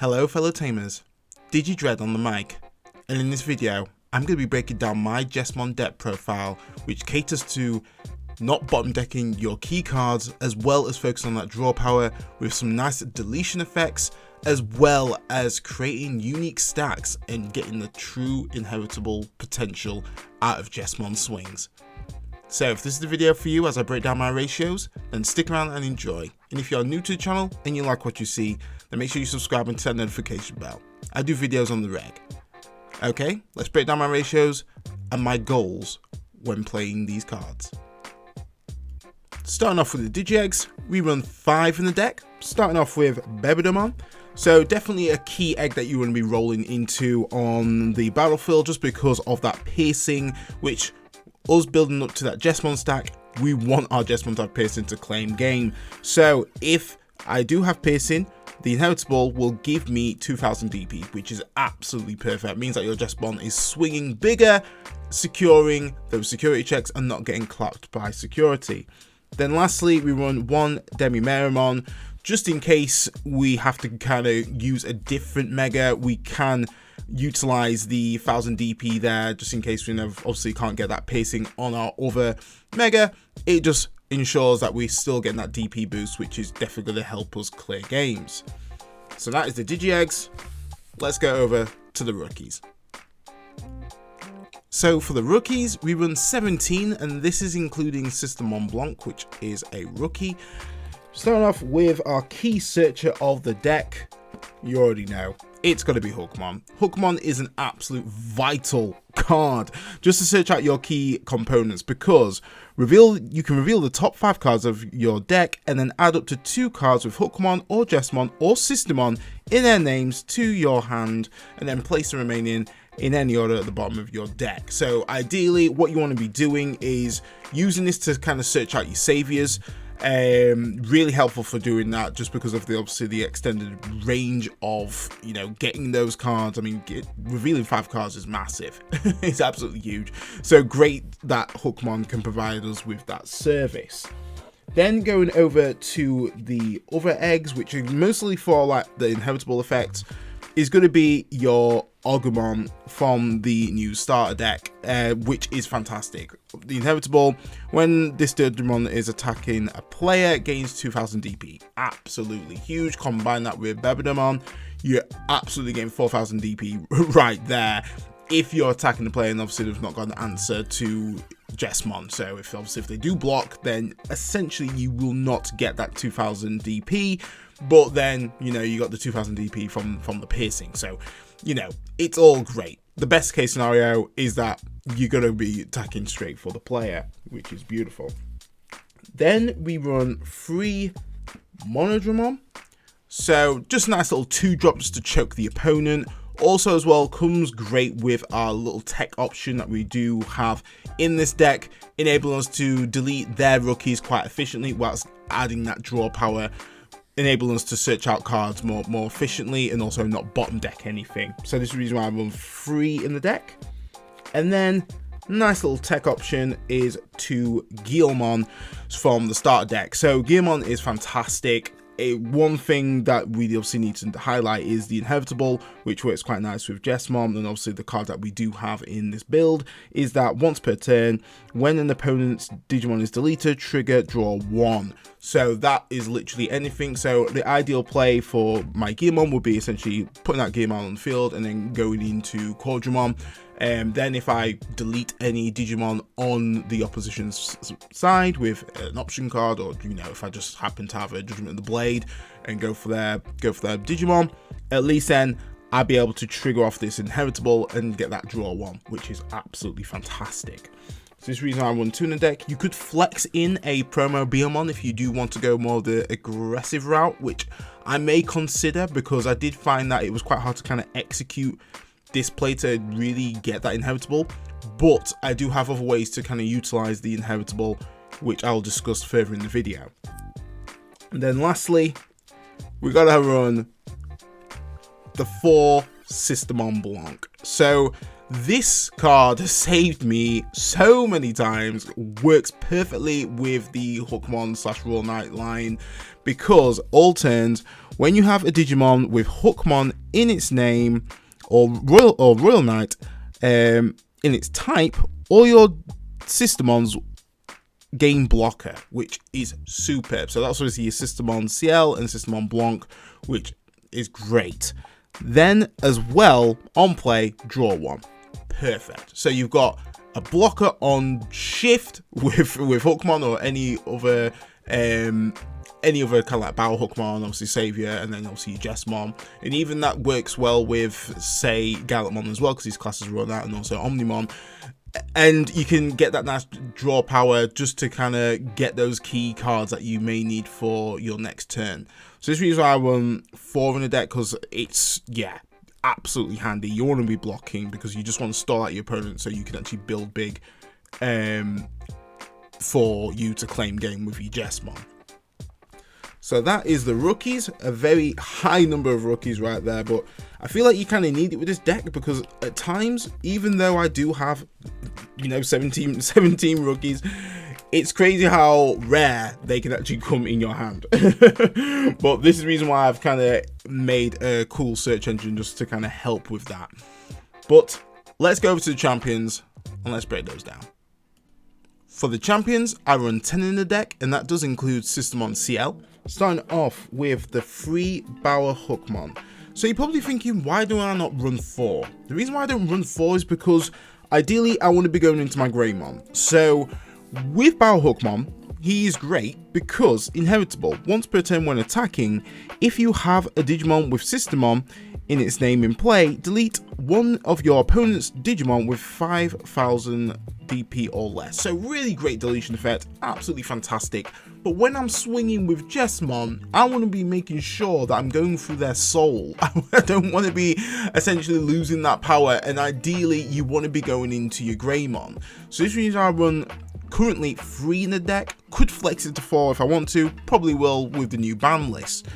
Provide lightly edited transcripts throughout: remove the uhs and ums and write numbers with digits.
Hello fellow Tamers, DigiDread on the mic, and in this video I'm going to be breaking down my Jesmon deck profile, which caters to not bottom decking your key cards, as well as focus on that draw power with some nice deletion effects, as well as creating unique stacks and getting the true inheritable potential out of Jesmon swings. So if this is the video for you as I break down my ratios, then stick around and enjoy. And if you're new to the channel and you like what you see, then make sure you subscribe and turn the notification bell. I do videos on the reg. Okay, let's break down my ratios and my goals when playing these cards. Starting off with the Digi-Eggs, we run 5 in the deck, starting off with Bebydomon. So definitely a key egg that you want to be rolling into on the battlefield, just because of that piercing, which us building up to that Jesmon stack, we want our Jesmon to have piercing to claim game. So if I do have piercing, the inheritable will give me 2000 DP, which is absolutely perfect. It means that your Jesmon is swinging bigger, securing those security checks and not getting clapped by security. Then lastly, we run 1 DemiMeramon, just in case we have to kind of use a different mega. We can utilize the 1000 DP there, just in case we obviously can't get that piercing on our other mega. It just ensures that we're still getting that DP boost, which is definitely going to help us clear games. So that is the Digi-Eggs. Let's go over to the rookies. So for the rookies, we run 17, and this is including Sistermonn Blanc, which is a rookie. Starting off with our key searcher of the deck, you already know, it's going to be Huckmon. Huckmon is an absolute vital card just to search out your key components, because you can reveal the top 5 cards of your deck and then add up to 2 cards with Huckmon or Jesmon or Sistermon in their names to your hand, and then place the remaining in any order at the bottom of your deck. So ideally what you want to be doing is using this to kind of search out your saviors. Really helpful for doing that, just because of obviously the extended range of, you know, getting those cards. I mean, revealing 5 cards is massive. It's absolutely huge. So great that Huckmon can provide us with that service. Then going over to the other eggs, which are mostly for like the inheritable effects, is going to be your Agumon from the new starter deck, which is fantastic. The inheritable, when this Digimon is attacking a player, gains 2000 DP. Absolutely huge. Combine that with Bebydomon, you're absolutely getting 4000 DP right there. If you're attacking the player and obviously they've not got an answer to Jesmon. So if they do block, then essentially you will not get that 2000 DP. But then, you know, you got the 2000 DP from the piercing. So, you know, it's all great. The best case scenario is that you're going to be attacking straight for the player, which is beautiful. Then we run 3 Monodramon. So just a nice little 2-drop just to choke the opponent. Also as well comes great with our little tech option that we do have in this deck, enabling us to delete their rookies quite efficiently whilst adding that draw power, enabling us to search out cards more efficiently and also not bottom deck anything. So this is the reason why I run 3 in the deck. And then nice little tech option is to Guilmon from the starter deck. So Guilmon is fantastic. One thing that we obviously need to highlight is the inheritable, which works quite nice with Jesmon, and obviously the card that we do have in this build is that once per turn, when an opponent's Digimon is deleted, trigger draw 1. So that is literally anything. So the ideal play for my Guilmon would be essentially putting that Guilmon on the field and then going into Coredramon. Then if I delete any Digimon on the opposition's side with an option card, or you know, if I just happen to have a Judgment of the Blade and go for their Digimon, at least then I'll be able to trigger off this inheritable and get that draw 1, which is absolutely fantastic. So this is the reason I run 2 in the deck. You could flex in a Promo Biyomon if you do want to go more of the aggressive route, which I may consider, because I did find that it was quite hard to kind of execute this play to really get that inheritable. But I do have other ways to kind of utilize the inheritable, which I'll discuss further in the video. And then lastly, we gotta run the 4 Sistermonn Blanc. So this card has saved me so many times, works perfectly with the Huckmon / Royal Knight line, because all turns, when you have a Digimon with Huckmon in its name, or Royal Knight in its type, all your Sistermons gain blocker, which is superb. So that's obviously your Sistermon Ceil and Sistermon Blanc, which is great. Then as well, on play, draw one. Perfect. So you've got a blocker on shift with Huckmon or any other kind of like BaoHuckmon, obviously Saviour, and then obviously Jesmon. And even that works well with, say, Guilmon as well, because these classes run out, and also Omnimon. And you can get that nice draw power just to kind of get those key cards that you may need for your next turn. So this is reason why I run 4 in the deck, because it's, yeah, absolutely handy. You want to be blocking because you just want to stall out your opponent so you can actually build big for you to claim game with your Jesmon. So that is the rookies, a very high number of rookies right there, but I feel like you kind of need it with this deck because at times, even though I do have, you know, 17 rookies, it's crazy how rare they can actually come in your hand. But this is the reason why I've kind of made a cool search engine just to kind of help with that. But let's go over to the champions and let's break those down. For the champions, I run 10 in the deck, and that does include Sistermon Ceil, starting off with the free BaoHuckmon. So you're probably thinking, why do I not run 4? The reason why I don't run 4 is because ideally I want to be going into my Greymon. So with BaoHuckmon, he is great because inheritable. Once per turn when attacking, if you have a Digimon with Sistermon in its name in play, delete one of your opponent's Digimon with 5,000 DP or less. So really great deletion effect, absolutely fantastic. But when I'm swinging with Jesmon, I want to be making sure that I'm going through their soul. I don't want to be essentially losing that power, and ideally you want to be going into your Greymon. So this means I run currently 3 in the deck, could flex it to 4 if I want to, probably will with the new ban list.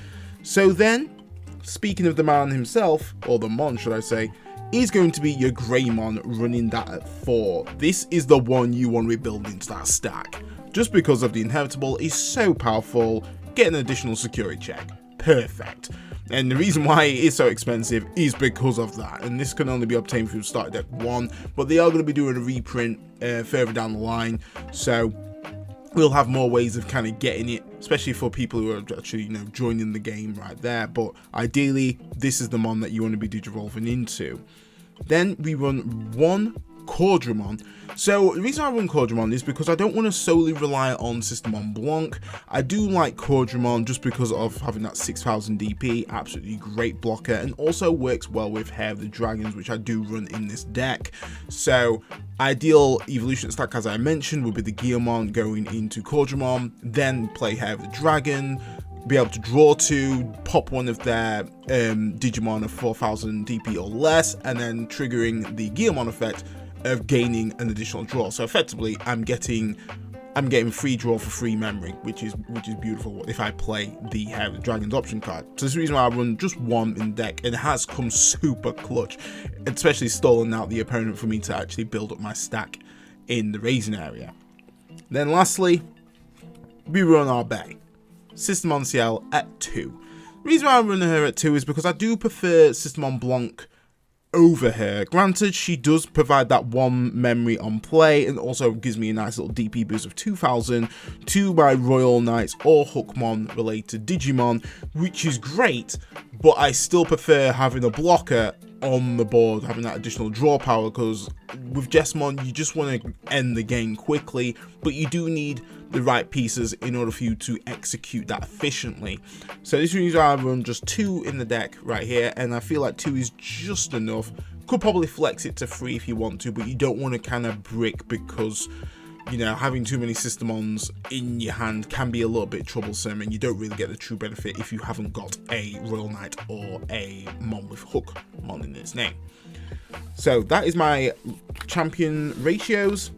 So then, speaking of the man himself, or the mon should I say, is going to be your Greymon running that at 4. This is the one you want to be building into that stack. Just because of the inheritable is so powerful, get an additional security check. Perfect. And the reason why it is so expensive is because of that. And this can only be obtained through starter deck 1, but they are going to be doing a reprint further down the line. So we'll have more ways of kind of getting it, especially for people who are actually, you know, joining the game right there. But ideally, this is the mon that you want to be digivolving into. Then we run 1 Coredramon. So the reason I run Coredramon is because I don't want to solely rely on Sistermon Blanc. I do like Coredramon just because of having that 6,000 DP, absolutely great blocker, and also works well with Heir of Dragons, which I do run in this deck. So ideal evolution stack, as I mentioned, would be the Guilmon going into Coredramon, then play Heir of the Dragon, be able to draw 2, pop one of their Digimon of 4,000 DP or less, and then triggering the Guilmon effect of gaining an additional draw. So effectively, I'm getting free draw for free memory, which is beautiful if I play the Heir of the Dragons option card. So this is the reason why I run just 1 in deck, and it has come super clutch, especially stalling out the opponent for me to actually build up my stack in the raising area. Then lastly, we run our Bay, Sistermon Ceil at 2. The reason why I run her at 2 is because I do prefer Sistermon Blanc over her. Granted, she does provide that 1 memory on play, and also gives me a nice little DP boost of 2,000 to my Royal Knights or Huckmon related Digimon, which is great, but I still prefer having a blocker on the board, having that additional draw power, because with Jesmon you just want to end the game quickly, but you do need the right pieces in order for you to execute that efficiently. So this means I run just 2 in the deck right here, and I feel like 2 is just enough. Could probably flex it to 3 if you want to, but you don't want to kind of brick, because, you know, having too many Sistermons in your hand can be a little bit troublesome, and you don't really get the true benefit if you haven't got a Royal Knight or a mon with Huckmon in its name. So that is my champion ratios.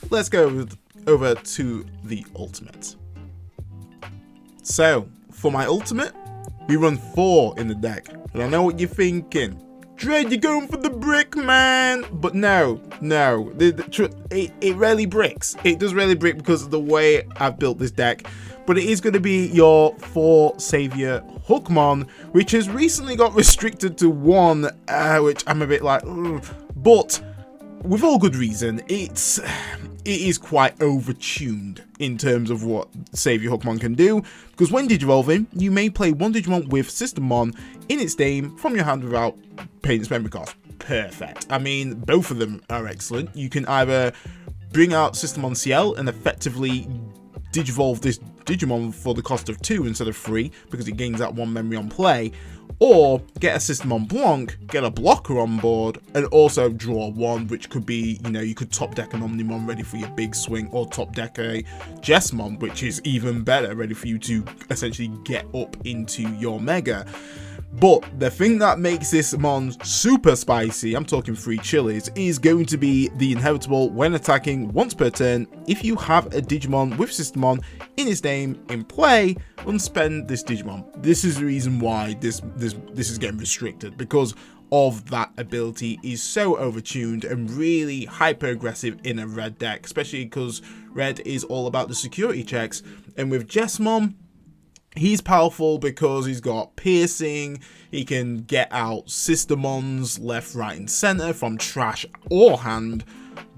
Let's go over to the ultimate. So for my ultimate, we run 4 in the deck, and I know what you're thinking. Dread, you're going for the brick, man. But no, it rarely bricks. It does rarely brick because of the way I've built this deck. But it is going to be your 4 Saviour SaviourHuckmon, which has recently got restricted to 1, which I'm a bit like, ugh. But with all good reason. It is quite overtuned in terms of what SaviourHuckmon can do, because when digivolving, you may play one Digimon with Sistermon in its name from your hand without paying its memory cost. Perfect. I mean, both of them are excellent. You can either bring out Sistermon Ceil and effectively digivolve this Digimon for the cost of 2 instead of 3, because it gains that 1 memory on play, or get a Sistermonn Blanc, get a blocker on board, and also draw 1, which could be, you know, you could top deck an Omnimon ready for your big swing, or top deck a Jesmon, which is even better, ready for you to essentially get up into your mega. But the thing that makes this mon super spicy, I'm talking 3 chilies, is going to be the inheritable when attacking once per turn. If you have a Digimon with Sistermon in its name in play, unspend this Digimon. This is the reason why this is getting restricted, because of that ability is so overtuned and really hyper aggressive in a red deck, especially because red is all about the security checks, and with Jesmon, he's powerful because he's got piercing, he can get out Sistermons left, right and center from trash or hand.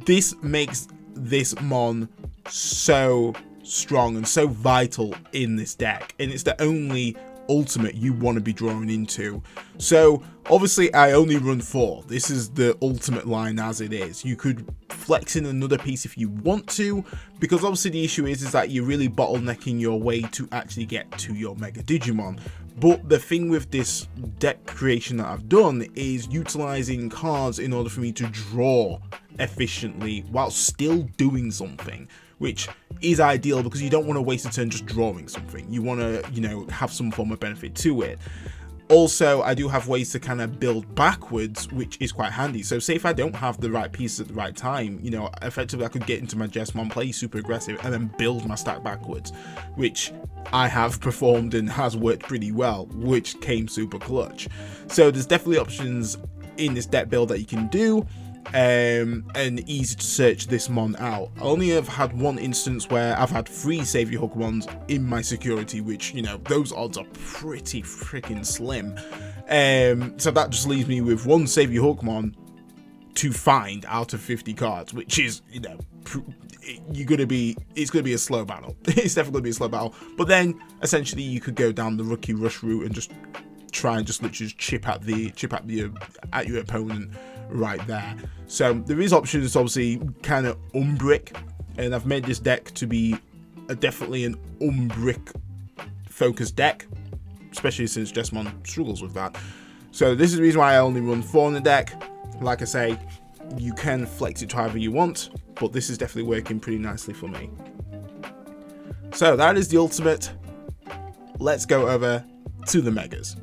This makes this mon so strong and so vital in this deck, and it's the only ultimate you want to be drawing into. So obviously I only run 4. This is the ultimate line as it is. You could flex in another piece if you want to, because obviously the issue is that you're really bottlenecking your way to actually get to your Mega Digimon. But the thing with this deck creation that I've done is utilizing cards in order for me to draw efficiently while still doing something, which is ideal because you don't want to waste a turn just drawing something. You want to, you know, have some form of benefit to it. Also, I do have ways to kind of build backwards, which is quite handy. So say if I don't have the right pieces at the right time, you know, effectively I could get into my Jesmon, play super aggressive, and then build my stack backwards, which I have performed and has worked pretty well, which came super clutch. So there's definitely options in this deck build that you can do. And easy to search this mon out. I only have had one instance where I've had 3 SaviourHuckmons in my security, which, you know, those odds are pretty freaking slim. So that just leaves me with 1 SaviourHuckmon to find out of 50 cards, which is, you know, it's gonna be a slow battle. It's definitely gonna be a slow battle. But then essentially you could go down the rookie rush route and just try and just literally chip at your opponent right there. So there is options, obviously, kind of Umbrick, and I've made this deck to be definitely an Umbrick focused deck, especially since Jesmon struggles with that. So this is the reason why I only run 4 in the deck. Like I say, you can flex it to however you want, but this is definitely working pretty nicely for me. So that is the ultimate. Let's go over to the megas.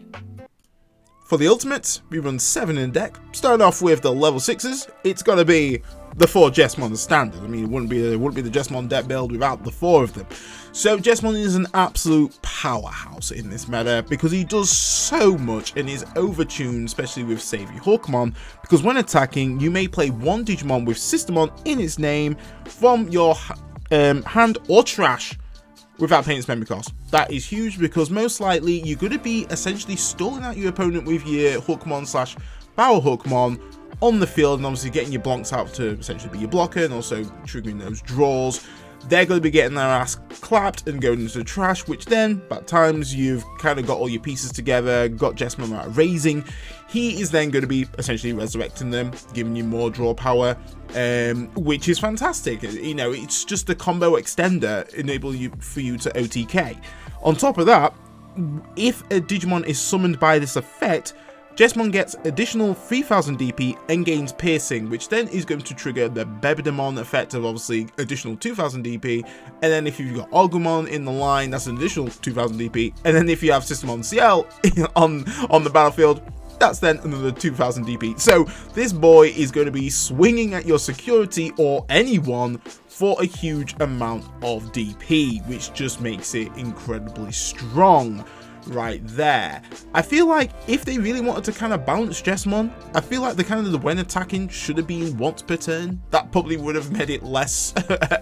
For the ultimates, we run 7 in the deck. Starting off with the level 6s, it's got to be the 4 Jesmon standard. I mean, it wouldn't be the Jesmon deck build without the 4 of them. So Jesmon is an absolute powerhouse in this meta because he does so much and is overtuned, especially with SaviourHuckmon, because when attacking, you may play one Digimon with Sistermon in its name from your hand or trash without paying its memory cost. That is huge because most likely you're going to be essentially stalling out your opponent with your Huckmon / BaoHuckmon on the field, and obviously getting your Blancs out to essentially be your blocker and also triggering those draws. They're going to be getting their ass clapped and going into the trash, which then, by the times you've kind of got all your pieces together, got Jesmon out raising, he is then going to be essentially resurrecting them, giving you more draw power, which is fantastic. You know, it's just a combo extender, enabling for you to OTK. On top of that, if a Digimon is summoned by this effect, Jesmon gets additional 3000 DP and gains piercing, which then is going to trigger the Bebydomon effect of obviously additional 2000 DP. And then if you've got Agumon in the line, that's an additional 2000 DP. And then if you have Sistermon Ceil on the battlefield, that's then another 2000 DP. So this boy is going to be swinging at your security or anyone for a huge amount of DP, which just makes it incredibly strong. right there. I feel like if they really wanted to kind of balance Jesmon, I feel like the when attacking should have been once per turn. That probably would have made it less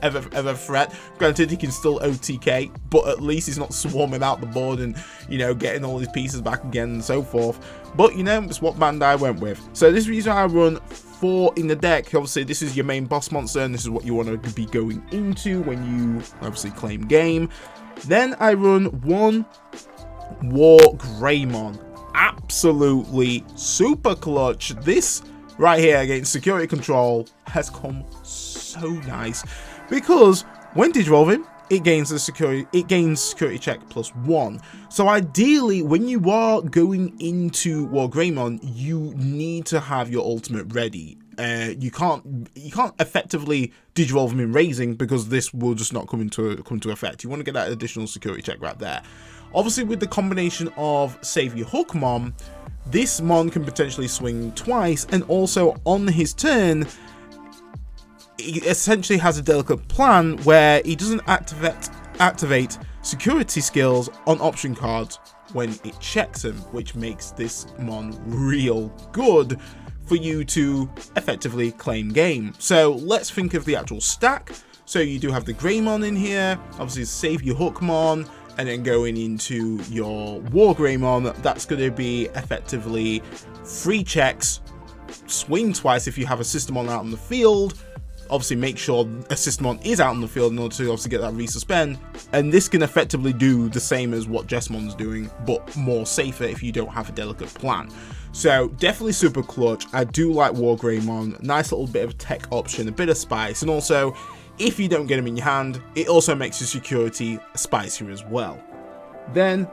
of a threat. Granted, he can still OTK, but at least he's not swarming out the board and, you know, getting all his pieces back again and so forth. But, you know, it's what Bandai went with. So this is the reason I run 4 in the deck. Obviously, this is your main boss monster, and this is what you want to be going into when you obviously claim game. Then I run 1 WarGreymon. Absolutely super clutch. This right here against security control has come so nice, because when Digivolving, it gains security check +1. So ideally, when you are going into WarGreymon, you need to have your ultimate ready. You can't effectively Digivolve him in raising, because this will just not come into effect. You want to get that additional security check right there. Obviously, with the combination of SaviourHuckmon, this Mon can potentially swing twice, and also on his turn, he essentially has a Delicate Plan where he doesn't activate security skills on option cards when it checks him, which makes this Mon real good for you to effectively claim game. So let's think of the actual stack. So you do have the Greymon in here, obviously SaviourHuckmon, and then going into your WarGreymon, that's going to be effectively 3 checks, swing twice if you have a Sistermon out on the field. Obviously make sure a Sistermon is out on the field in order to obviously get that resuspend, and this can effectively do the same as what Jesmon's doing, but more safer if you don't have a Delicate Plan. So definitely super clutch. I do like WarGreymon, nice little bit of tech option, a bit of spice, and also if you don't get him in your hand, it also makes your security spicier as well. Then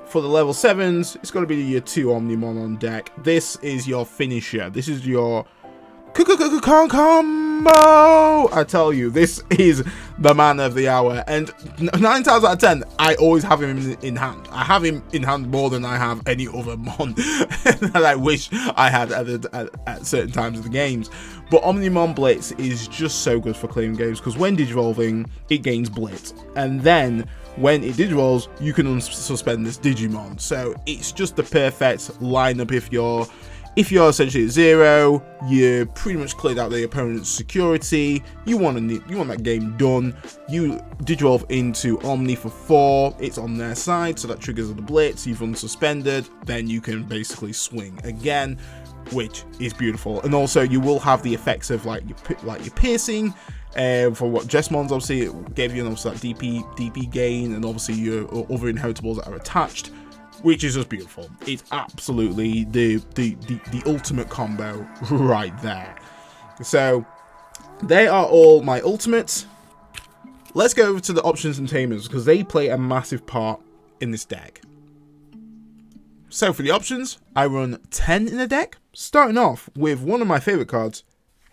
for the level 7s, it's got to be your 2 Omnimon on deck. This is your finisher. This is your combo. I tell you, this is the man of the hour, and 9 times out of 10 I always have him in hand. I have him in hand more than I have any other Mon that I wish I had at certain times of the games. But Omnimon Blitz is just so good for claiming games, because when Digivolving, it gains Blitz, and then when it Digivolves, you can unsuspend this Digimon. So it's just the perfect lineup if you're essentially at 0, you pretty much cleared out the opponent's security, you want that game done, you Digivolve into Omni for 4, it's on their side, so that triggers the Blitz, you've unsuspended, then you can basically swing again, which is beautiful. And also you will have the effects of like your piercing, for what Jesmon's obviously it gave you obviously that DP gain, and obviously your other inheritables that are attached, which is just beautiful. It's absolutely the ultimate combo right there. So they are all my ultimates. Let's go over to the options and tamers, because they play a massive part in this deck. So for the options, I run 10 in the deck, starting off with one of my favorite cards,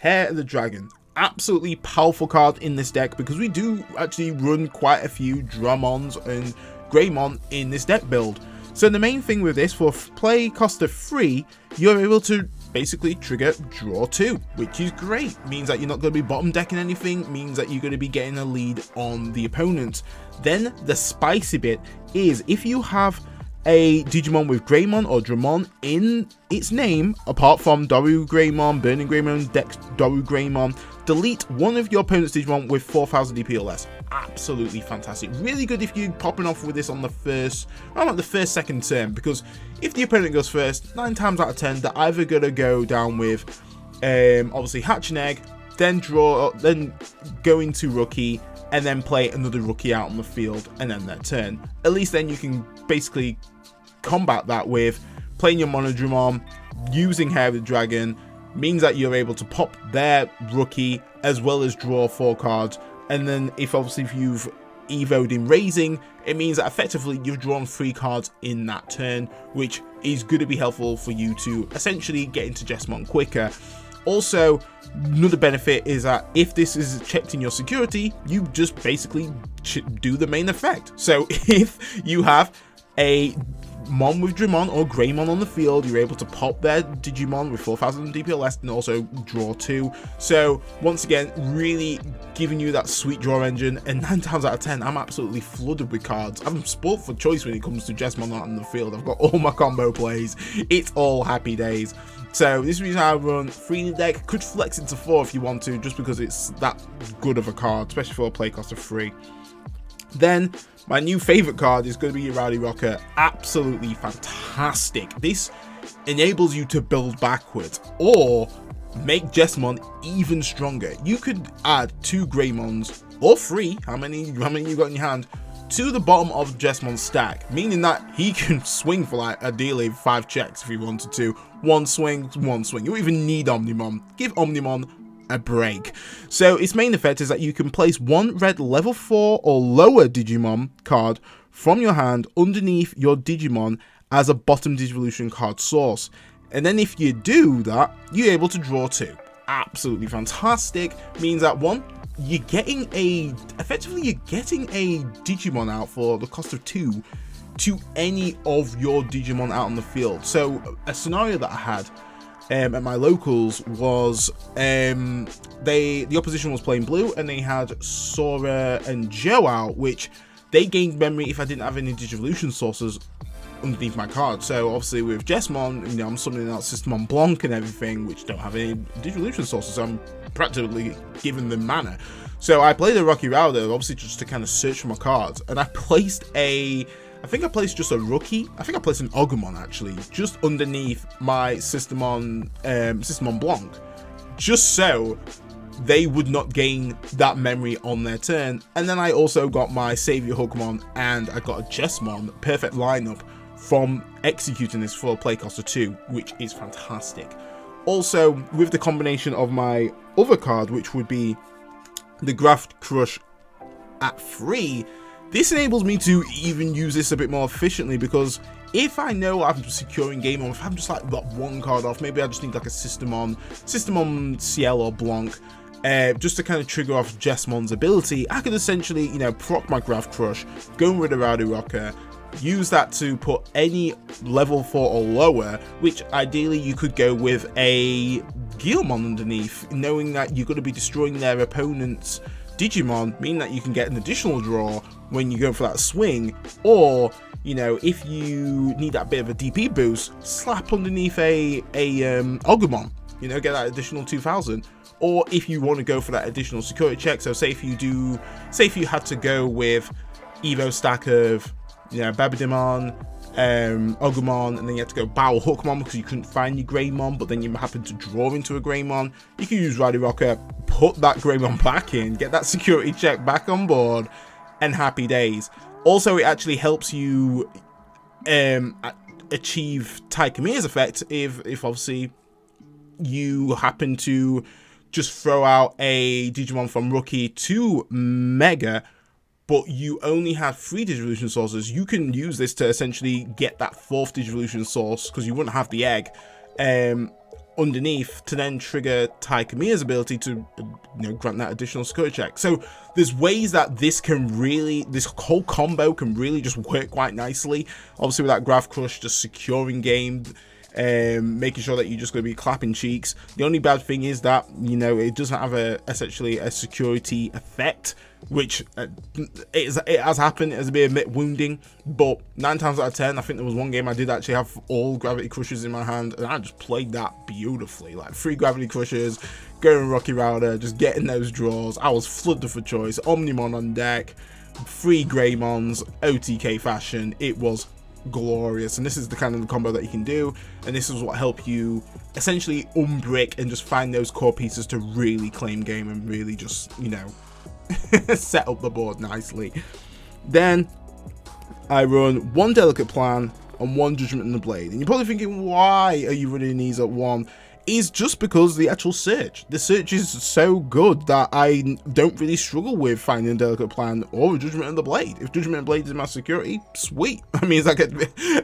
Heir of the Dragon. Absolutely powerful card in this deck, because we do actually run quite a few Dramons and Greymon in this deck build. So the main thing with this, for play cost of 3, you're able to basically trigger draw 2, which is great. Means that you're not going to be bottom decking anything, means that you're going to be getting a lead on the opponent. Then the spicy bit is, if you have a Digimon with Greymon or Dramon in its name, apart from WarGreymon, Burning Greymon, Dex WarGreymon, delete one of your opponent's Digimon with 4000 DP or less. Absolutely fantastic. Really good if you're popping off with this on the second turn, because if the opponent goes first, 9 times out of 10, they're either going to go down with obviously hatch an egg, then go into rookie, and then play another rookie out on the field, and then their turn. At least then you can basically combat that with playing your Monodramon, using Heir of the Dragon, means that you're able to pop their rookie as well as draw 4 cards. And then if you've evoed in raising, it means that effectively you've drawn 3 cards in that turn, which is going to be helpful for you to essentially get into Jesmon quicker. Also, another benefit is that if this is checked in your security, you just basically do the main effect. So if you have a Mon with Dramon or Greymon on the field, you're able to pop their Digimon with 4000 DP or less and also draw 2. So once again, really giving you that sweet draw engine, and 9 times out of 10 I'm absolutely flooded with cards. I'm spoilt for choice when it comes to Jesmon out on the field. I've got all my combo plays, it's all happy days. So this is the reason I run 3 in the deck. Could flex it to 4 if you want to, just because it's that good of a card, especially for a play cost of 3. Then my new favorite card is going to be Rowdy Rocker. Absolutely fantastic. This enables you to build backwards or make Jesmon even stronger. You could add 2 Greymons or 3, how many you got in your hand, to the bottom of Jesmon's stack, meaning that he can swing for like ideally 5 checks if he wanted to. One swing. You don't even need Omnimon. Give Omnimon a break. So its main effect is that you can place 1 red level 4 or lower Digimon card from your hand underneath your Digimon as a bottom Digivolution card source, and then if you do that, you're able to draw 2. Absolutely fantastic. Means that 1, you're getting a Digimon out for the cost of 2 to any of your Digimon out on the field. So a scenario that I had at my locals was the opposition was playing blue and they had Sora and Joe out, which they gained memory if I didn't have any Digivolution sources underneath my card. So obviously with Jesmon, you know, I'm summoning out Sistermonn Blanc and everything, which don't have any Digivolution sources, so I'm practically giving them mana. So I played a Rocky Rowder, obviously just to kind of search for my cards, and I placed I think I placed just a rookie. I think I placed an Agumon actually, just underneath my Sistermonn Blanc, just so they would not gain that memory on their turn. And then I also got my SaviourHuckmon and I got a Jesmon, perfect lineup from executing this for a play cost of 2, which is fantastic. Also, with the combination of my other card, which would be the Gravity Crush at 3, this enables me to even use this a bit more efficiently, because if I know I'm securing game on, if I'm just like got 1 card off, maybe I just need like a Sistermon Ceil or Blanc, just to kind of trigger off Jesmon's ability, I could essentially, you know, proc my Gravity Crush, go with a Rowdy Rocker, use that to put any level 4 or lower, which ideally you could go with a Guilmon underneath, knowing that you're going to be destroying their opponent's Digimon, meaning that you can get an additional draw when you go for that swing. Or, you know, if you need that bit of a DP boost, slap underneath a Agumon, you know, get that additional 2000. Or if you want to go for that additional security check, so say if you had to go with Evo stack of, you know, Bebydomon, Agumon, and then you had to go BaoHuckmon because you couldn't find your Greymon, but then you happened to draw into a Greymon, you can use Rowdy Rocker, put that Greymon back in, get that security check back on board, and happy days. Also, it actually helps you achieve Taikamiya's effect if obviously you happen to just throw out a Digimon from Rookie to Mega, but you only have 3 Digivolution sources. You can use this to essentially get that 4th Digivolution source, because you wouldn't have the egg underneath, to then trigger Taikamiya's ability to, you know, grant that additional security check. So there's ways that this whole combo can really just work quite nicely. Obviously with that Gravity Crush, just securing game, making sure that you're just going to be clapping cheeks. The only bad thing is that, you know, it doesn't have essentially a security effect, which it has happened. It has been a bit wounding, but 9 times out of 10, I think there was one game I did actually have all Gravity Crushers in my hand, and I just played that beautifully. Like 3 Gravity Crushers, going Rocky Rowder, just getting those draws. I was flooded for choice. Omnimon on deck, 3 Greymons, OTK fashion. It was glorious, and this is the kind of combo that you can do, and this is what help you essentially unbrick and just find those core pieces to really claim game and really just, you know, set up the board nicely. Then I run 1 Delicate Plan and 1 Judgment in the Blade, and you're probably thinking, why are you running these at 1? Is just because the search is so good that I don't really struggle with finding a Delicate Plan or a Judgment in the Blade. If Judgment in the Blade is my security, sweet. I mean, I get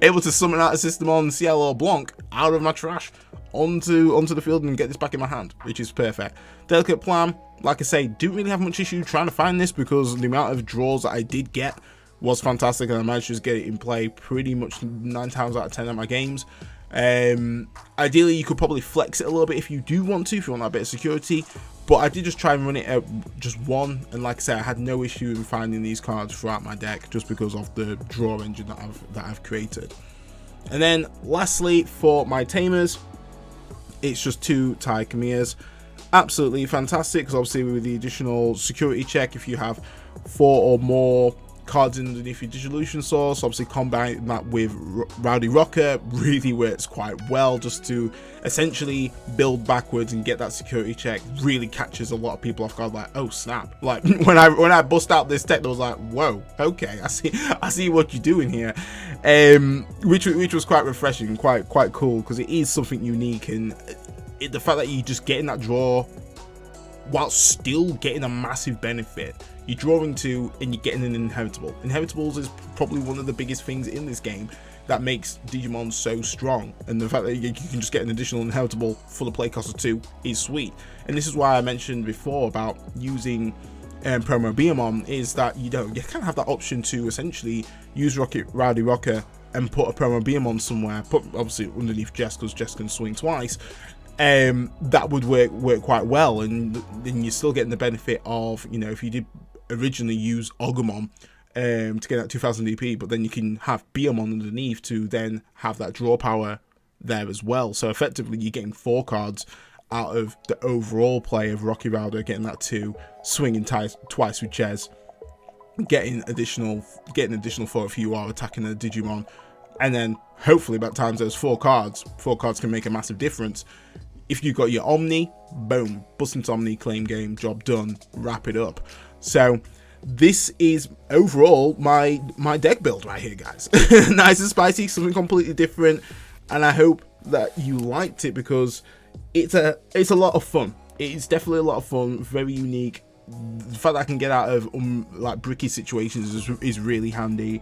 able to summon out a Sistermon Ceil or Blanc out of my trash onto the field and get this back in my hand, which is perfect. Delicate Plan, like I say, didn't really have much issue trying to find this, because the amount of draws that I did get was fantastic, and I managed to just get it in play pretty much 9 times out of 10 at my games. Ideally, you could probably flex it a little bit if you do want to, if you want that bit of security, but I did just try and run it at just one, and like I said, I had no issue in finding these cards throughout my deck just because of the draw engine that I've created. And then lastly, for my Tamers, it's just 2 Tai Kamias. Absolutely fantastic, because obviously with the additional security check, if you have 4 or more cards underneath your dissolution source, obviously combine that with Rowdy Rocker really works quite well, just to essentially build backwards and get that security check. Really catches a lot of people off guard, like, oh snap. Like when I bust out this deck, I was like, whoa, okay, I see what you're doing here. Which was quite refreshing, quite cool, because it is something unique, and the fact that you just getting that draw while still getting a massive benefit. You're drawing 2 and you're getting an inheritable. Inheritables is probably one of the biggest things in this game that makes Digimon so strong, and the fact that you can just get an additional inheritable for the play cost of 2 is sweet. And this is why I mentioned before about using Promo Biyomon, is that you kind of have that option to essentially use Rowdy Rocker and put a Promo Biyomon somewhere, put obviously underneath Jess, because Jess can swing twice. That would work quite well, and then you're still getting the benefit of, you know, if you did originally use Agumon to get that 2000 DP, but then you can have Biyomon underneath to then have that draw power there as well. So effectively you're getting 4 cards out of the overall play of Rocky Rowder, getting that 2, swinging twice with Ches, getting additional 4 if you are attacking a Digimon, and then hopefully by the time those 4 cards can make a massive difference. If you've got your Omni, boom, bust into Omni, claim game, job done, wrap it up. So this is overall my deck build right here, guys. Nice and spicy, something completely different, and I hope that you liked it, because it's a lot of fun. It's definitely a lot of fun, very unique. The fact that I can get out of like bricky situations is really handy.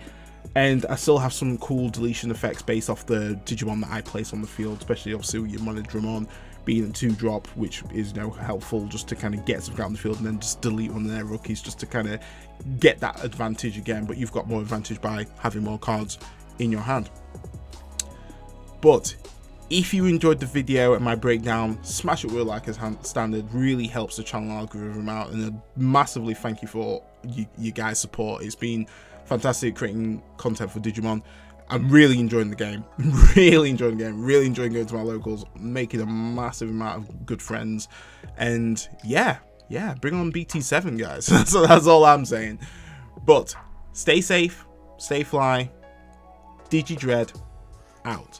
And I still have some cool deletion effects based off the Digimon that I place on the field, especially obviously with your Monodramon being a 2-drop, which is, you know, helpful just to kind of get something out on the field and then just delete one of their rookies just to kind of get that advantage again. But you've got more advantage by having more cards in your hand. But if you enjoyed the video and my breakdown, smash it with a like as standard. Really helps the channel algorithm out, and a massively thank you for you guys' support. It's been fantastic creating content for Digimon. I'm really enjoying the game, really enjoying going to my locals, making a massive amount of good friends, and yeah, bring on BT7, guys. that's all I'm saying. But stay safe, stay fly, Digidread out.